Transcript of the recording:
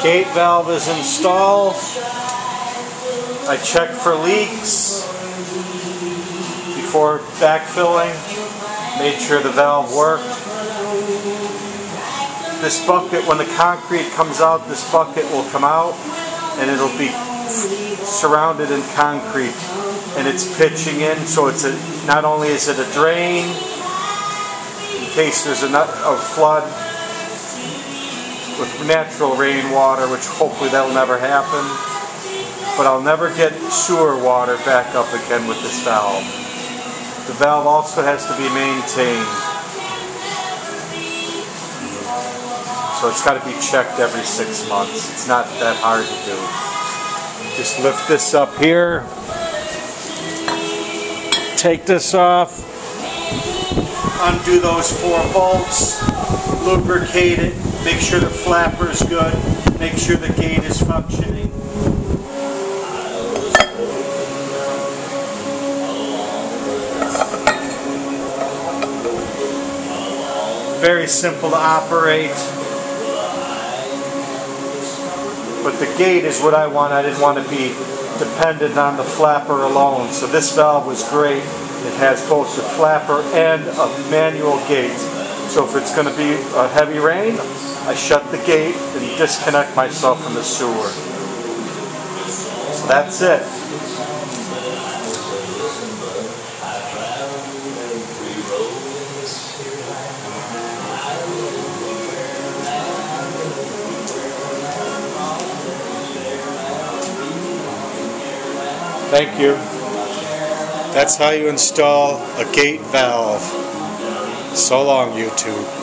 Gate valve is installed. I checked for leaks before backfilling, made sure the valve worked. This bucket, when the concrete comes out, this bucket will come out and it'll be surrounded in concrete, and it's pitching in, so it's not only is it a drain in case there's a flood with natural rainwater, which hopefully that'll never happen, but I'll never get sewer water back up again with this valve. The valve also has to be maintained, so it's got to be checked every 6 months. It's not that hard to do. Just lift this up here, take this off, undo those 4 bolts, lubricate it, make sure the flapper is good, make sure the gate is functioning. Very simple to operate. But the gate is what I want. I didn't want to be dependent on the flapper alone. So this valve was great. It has both the flapper and a manual gate. So if it's going to be a heavy rain, I shut the gate and disconnect myself from the sewer. So that's it. Thank you. That's how you install a gate valve. So long, YouTube.